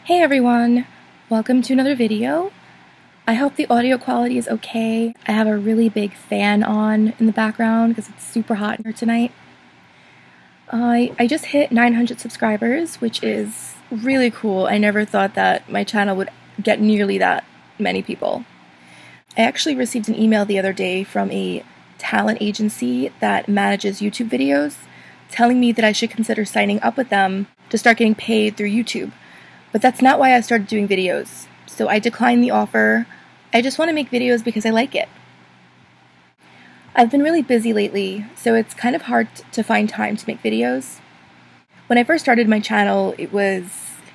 Hey everyone! Welcome to another video. I hope the audio quality is okay. I have a really big fan on in the background because it's super hot here tonight. I just hit 900 subscribers, which is really cool. I never thought that my channel would get nearly that many people. I actually received an email the other day from a talent agency that manages YouTube videos telling me that I should consider signing up with them to start getting paid through YouTube. But that's not why I started doing videos, so I declined the offer. I just want to make videos because I like it. I've been really busy lately, so it's kind of hard to find time to make videos. When I first started my channel, it was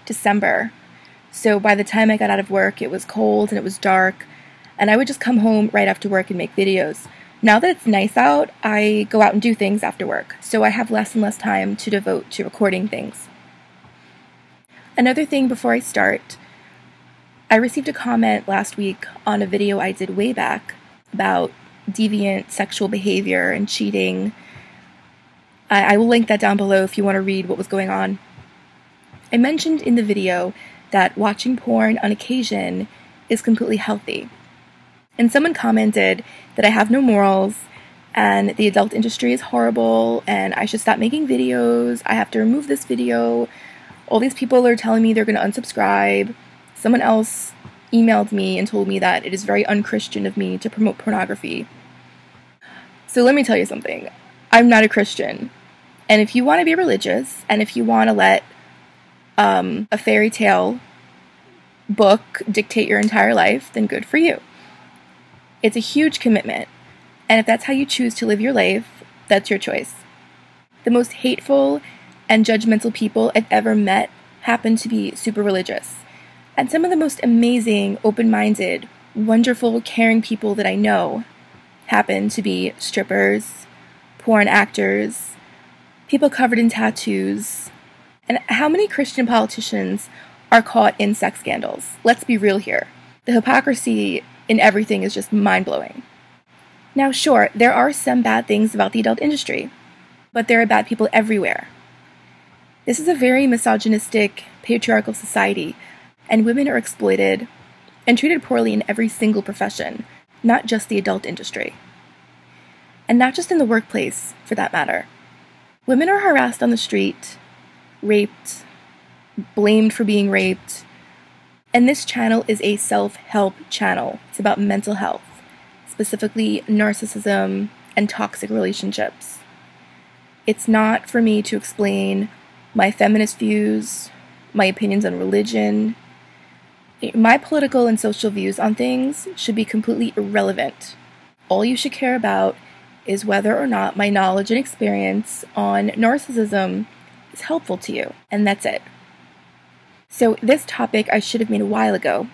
December, so by the time I got out of work, it was cold and it was dark, and I would just come home right after work and make videos. Now that it's nice out, I go out and do things after work, so I have less and less time to devote to recording things. Another thing before I start, I received a comment last week on a video I did way back about deviant sexual behavior and cheating. I will link that down below if you want to read what was going on. I mentioned in the video that watching porn on occasion is completely healthy. And someone commented that I have no morals and the adult industry is horrible and I should stop making videos. I have to remove this video. All these people are telling me they're going to unsubscribe. Someone else emailed me and told me that it is very unchristian of me to promote pornography. So let me tell you something. I'm not a Christian. And if you want to be religious, and if you want to let a fairy tale book dictate your entire life, then good for you. It's a huge commitment. And if that's how you choose to live your life, that's your choice. The most hateful and judgmental people I've ever met happen to be super religious. And some of the most amazing, open-minded, wonderful, caring people that I know happen to be strippers, porn actors, people covered in tattoos. And how many Christian politicians are caught in sex scandals? Let's be real here. The hypocrisy in everything is just mind-blowing. Now sure, there are some bad things about the adult industry, but there are bad people everywhere. This is a very misogynistic, patriarchal society, and women are exploited and treated poorly in every single profession, not just the adult industry. And not just in the workplace, for that matter. Women are harassed on the street, raped, blamed for being raped, and this channel is a self-help channel. It's about mental health, specifically narcissism and toxic relationships. It's not for me to explain my feminist views, my opinions on religion. My political and social views on things should be completely irrelevant. All you should care about is whether or not my knowledge and experience on narcissism is helpful to you, and that's it. So this topic I should have made a while ago,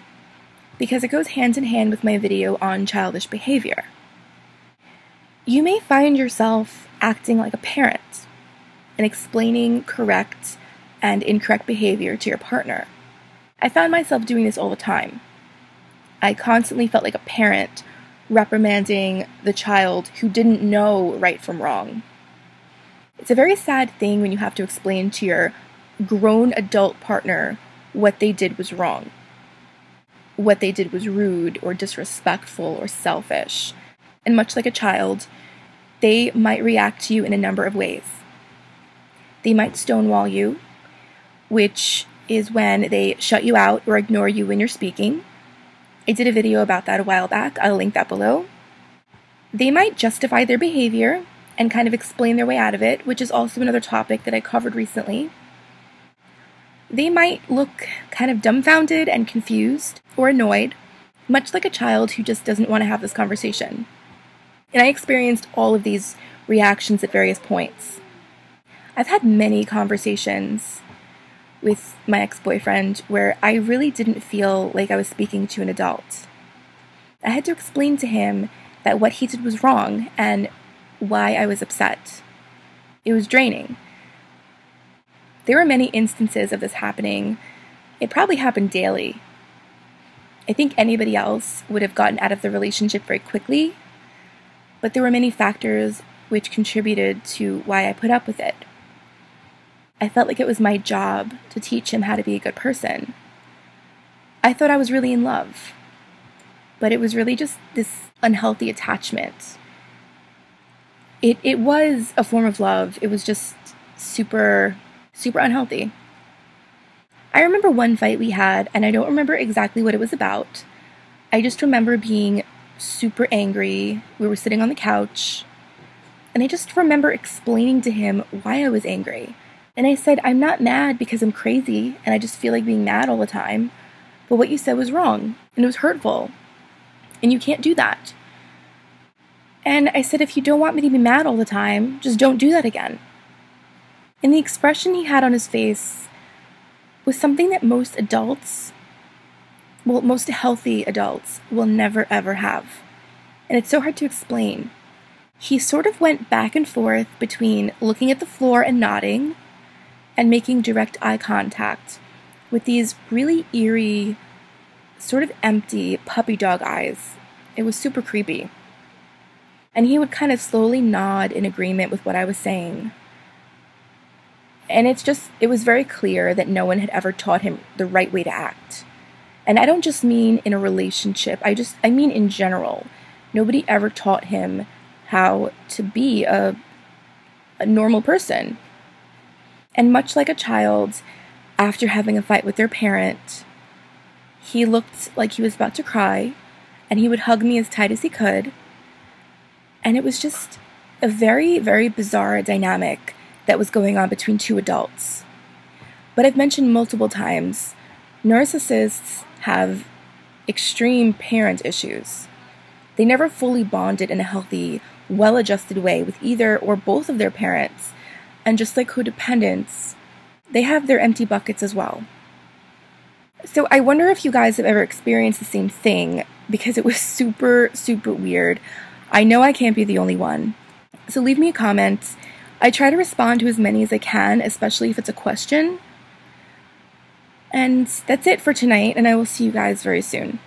because it goes hand in hand with my video on childish behavior. You may find yourself acting like a parent and explaining correct and incorrect behavior to your partner. I found myself doing this all the time. I constantly felt like a parent reprimanding the child who didn't know right from wrong. It's a very sad thing when you have to explain to your grown adult partner what they did was wrong, what they did was rude or disrespectful or selfish. And much like a child, they might react to you in a number of ways. They might stonewall you, which is when they shut you out or ignore you when you're speaking. I did a video about that a while back. I'll link that below. They might justify their behavior and kind of explain their way out of it, which is also another topic that I covered recently. They might look kind of dumbfounded and confused or annoyed, much like a child who just doesn't want to have this conversation. And I experienced all of these reactions at various points. I've had many conversations with my ex-boyfriend where I really didn't feel like I was speaking to an adult. I had to explain to him that what he did was wrong and why I was upset. It was draining. There were many instances of this happening. It probably happened daily. I think anybody else would have gotten out of the relationship very quickly, but there were many factors which contributed to why I put up with it. I felt like it was my job to teach him how to be a good person, I thought I was really in love, but it was really just this unhealthy attachment. It was a form of love. It was just super, super unhealthy. I remember one fight we had, and I don't remember exactly what it was about. I just remember being super angry. We were sitting on the couch, and I just remember explaining to him why I was angry. And I said, I'm not mad because I'm crazy, and I just feel like being mad all the time. But what you said was wrong, and it was hurtful, and you can't do that. And I said, if you don't want me to be mad all the time, just don't do that again. And the expression he had on his face was something that most healthy adults will never ever have. And it's so hard to explain. He sort of went back and forth between looking at the floor and nodding and making direct eye contact with these really eerie, sort of empty puppy dog eyes. It was super creepy. And he would kind of slowly nod in agreement with what I was saying. And it was very clear that no one had ever taught him the right way to act. And I don't just mean in a relationship, I mean in general. Nobody ever taught him how to be a normal person. And much like a child, after having a fight with their parent, he looked like he was about to cry, and he would hug me as tight as he could. And it was just a very, very bizarre dynamic that was going on between two adults. But I've mentioned multiple times, narcissists have extreme parent issues. They never fully bonded in a healthy, well-adjusted way with either or both of their parents. And just like codependents, they have their empty buckets as well. So I wonder if you guys have ever experienced the same thing, because it was super, super weird. I know I can't be the only one. So leave me a comment. I try to respond to as many as I can, especially if it's a question. And that's it for tonight, and I will see you guys very soon.